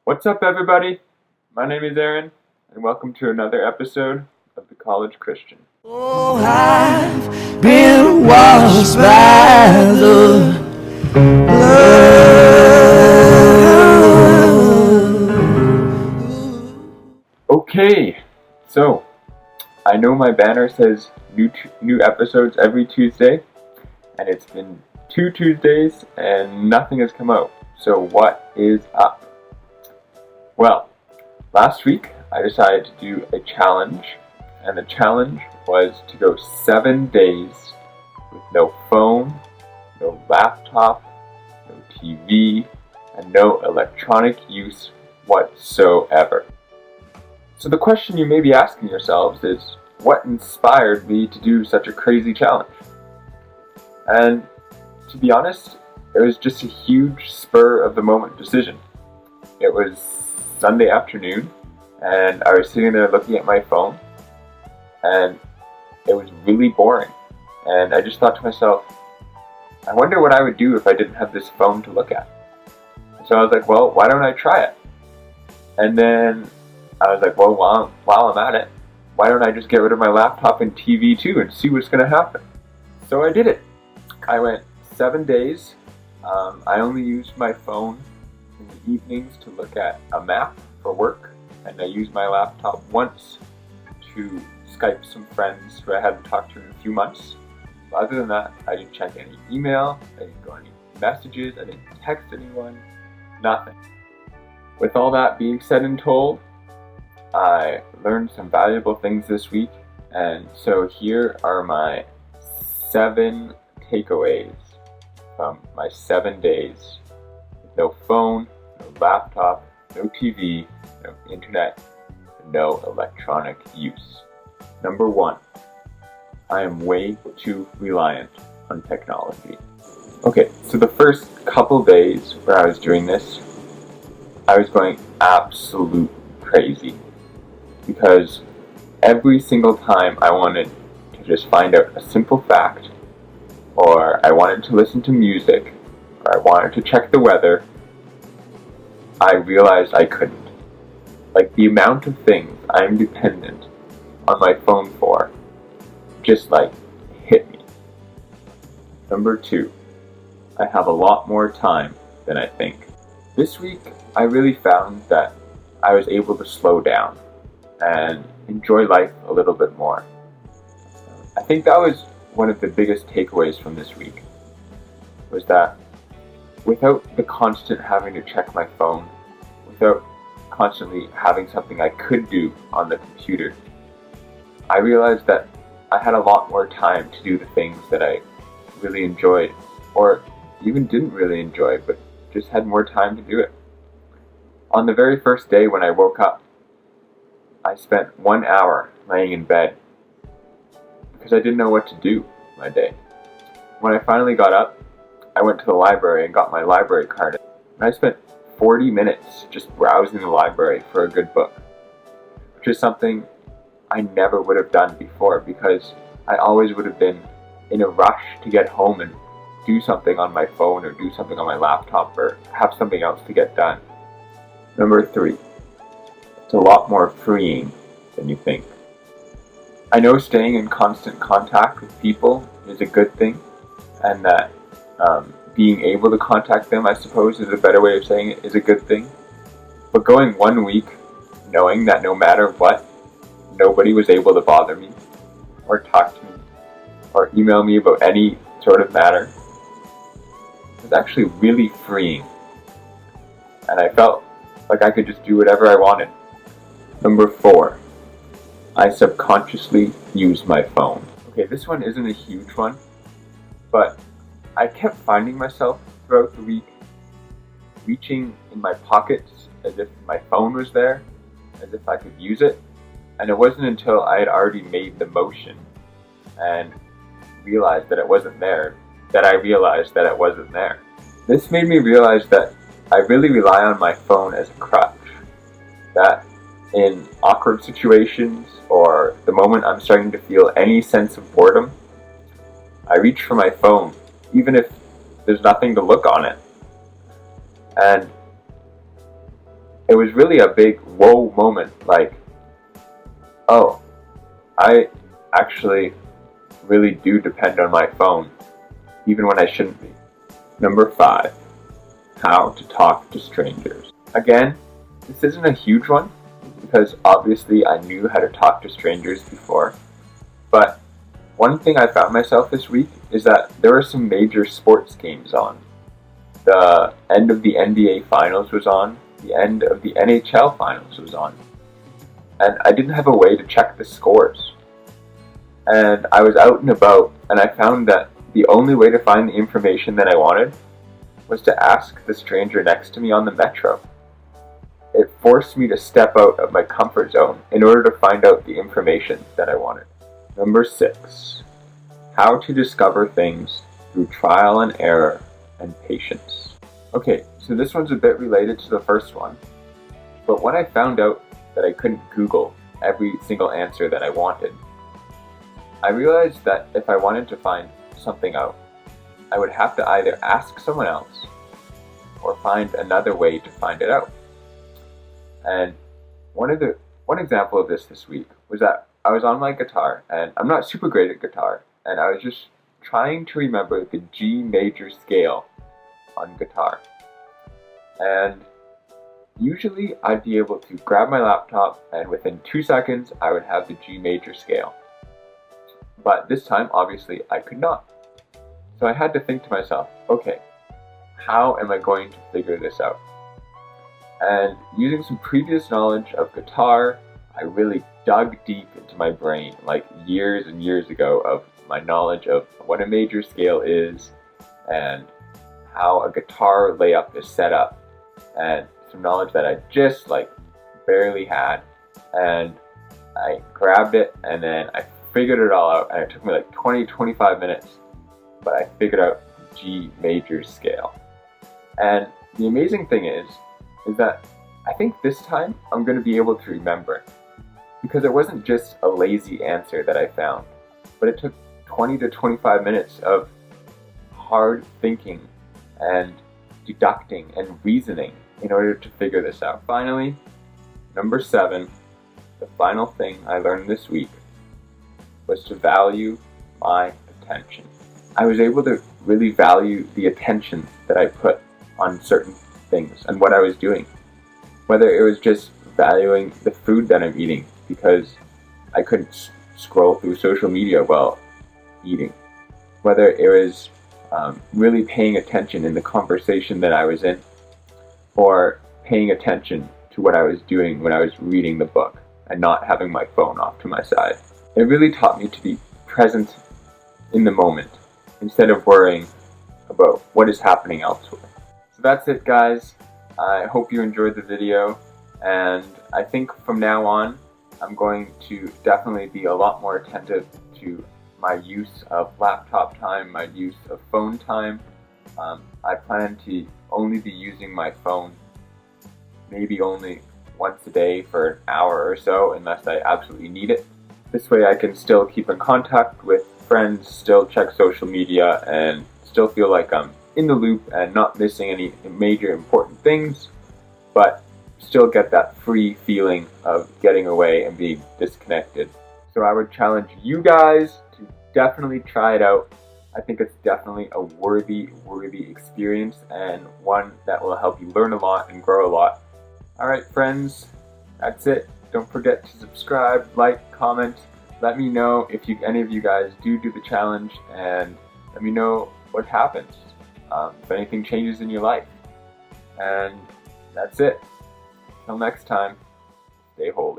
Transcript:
What's up, everybody? My name is Aaron, and welcome to another episode of The College Christian. Oh, I've been washed by the blood. Okay, so I know my banner says new episodes every Tuesday, and it's been 2 Tuesdays and nothing has come out. So what is up? Well, last week I decided to do a challenge, and the challenge was to go 7 days with no phone, no laptop, no TV, and no electronic use whatsoever. So the question you may be asking yourselves is, what inspired me to do such a crazy challenge? And to be honest, it was just a huge spur of the moment decision. It was Sunday afternoon, and I was sitting there looking at my phone, and it was really boring. And I just thought to myself, I wonder what I would do if I didn't have this phone to look at. So I was like, well, why don't I try it? And then I was like, well, while I'm at it, why don't I just get rid of my laptop and TV too and see what's going to happen? So I did it. I went 7 days. I only used my phone in the evenings to look at a map for work, and I used my laptop once to Skype some friends who I hadn't talked to in a few months. But other than that, I didn't check any email, I didn't go any messages, I didn't text anyone, nothing. With all that being said and told, I learned some valuable things this week, and so here are my 7 takeaways from my 7 days with no phone, no laptop, no TV, no internet, no electronic use. Number 1, I am way too reliant on technology. Okay, so the first couple days where I was doing this, I was going absolute crazy. Because every single time I wanted to just find out a simple fact, or I wanted to listen to music, or I wanted to check the weather, I realized I couldn't. Like, the amount of things I'm dependent on my phone for just hit me. Number 2, I have a lot more time than I think. This week I really found that I was able to slow down and enjoy life a little bit more. I think that was one of the biggest takeaways from this week, was that without the constant having to check my phone, without constantly having something I could do on the computer, I realized that I had a lot more time to do the things that I really enjoyed, or even didn't really enjoy, but just had more time to do it. On the very first day when I woke up, I spent 1 hour laying in bed because I didn't know what to do my day. When I finally got up, I went to the library and got my library card, and I spent 40 minutes just browsing the library for a good book, which is something I never would have done before because I always would have been in a rush to get home and do something on my phone or do something on my laptop or have something else to get done. Number 3. It's a lot more freeing than you think. I know staying in constant contact with people is a good thing, and that being able to contact them, I suppose, is a better way of saying it, is a good thing. But going 1 week knowing that no matter what, nobody was able to bother me, or talk to me, or email me about any sort of matter, was actually really freeing. And I felt like I could just do whatever I wanted. Number 4, I subconsciously use my phone. Okay, this one isn't a huge one, but I kept finding myself throughout the week reaching in my pockets as if my phone was there, as if I could use it, and it wasn't until I had already made the motion and realized that it wasn't there that I realized that it wasn't there. This made me realize that I really rely on my phone as a crutch, that in awkward situations or the moment I'm starting to feel any sense of boredom, I reach for my phone, even if there's nothing to look on it. And it was really a big whoa moment, like, oh, I actually really do depend on my phone, even when I shouldn't be. Number 5, how to talk to strangers. Again, this isn't a huge one, because obviously I knew how to talk to strangers before, but one thing I found myself this week is that there were some major sports games on. The end of the NBA Finals was on, the end of the NHL Finals was on, and I didn't have a way to check the scores. And I was out and about, and I found that the only way to find the information that I wanted was to ask the stranger next to me on the metro. It forced me to step out of my comfort zone in order to find out the information that I wanted. Number 6, how to discover things through trial and error and patience. Okay, so this one's a bit related to the first one, but when I found out that I couldn't Google every single answer that I wanted, I realized that if I wanted to find something out, I would have to either ask someone else or find another way to find it out. And one example of this week was that I was on my guitar, and I'm not super great at guitar, and I was just trying to remember the G major scale on guitar. And usually I'd be able to grab my laptop, and within 2 seconds I would have the G major scale. But this time, obviously, I could not. So I had to think to myself, okay, how am I going to figure this out? And using some previous knowledge of guitar, I really dug deep into my brain, like years and years ago, of my knowledge of what a major scale is and how a guitar layup is set up, and some knowledge that I just barely had. And I grabbed it and then I figured it all out, and it took me 20-25 minutes, but I figured out the G major scale. And the amazing thing is that I think this time I'm going to be able to remember it, because it wasn't just a lazy answer that I found, but it took 20 to 25 minutes of hard thinking and deducting and reasoning in order to figure this out. Finally, number 7, the final thing I learned this week was to value my attention. I was able to really value the attention that I put on certain things and what I was doing. Whether it was just valuing the food that I'm eating because I couldn't scroll through social media while eating. Whether it was really paying attention in the conversation that I was in, or paying attention to what I was doing when I was reading the book and not having my phone off to my side. It really taught me to be present in the moment instead of worrying about what is happening elsewhere. So that's it, guys. I hope you enjoyed the video, and I think from now on I'm going to definitely be a lot more attentive to my use of laptop time, my use of phone time. I plan to only be using my phone maybe only once a day for an hour or so, unless I absolutely need it. This way I can still keep in contact with friends, still check social media, and still feel like I'm in the loop and not missing any major important things, but still get that free feeling of getting away and being disconnected. So I would challenge you guys to definitely try it out. I think it's definitely a worthy experience, and one that will help you learn a lot and grow a lot. Alright friends, that's it. Don't forget to subscribe, like, comment. Let me know if any of you guys do the challenge, and let me know what happens, if anything changes in your life. And that's it. Till next time, stay holy.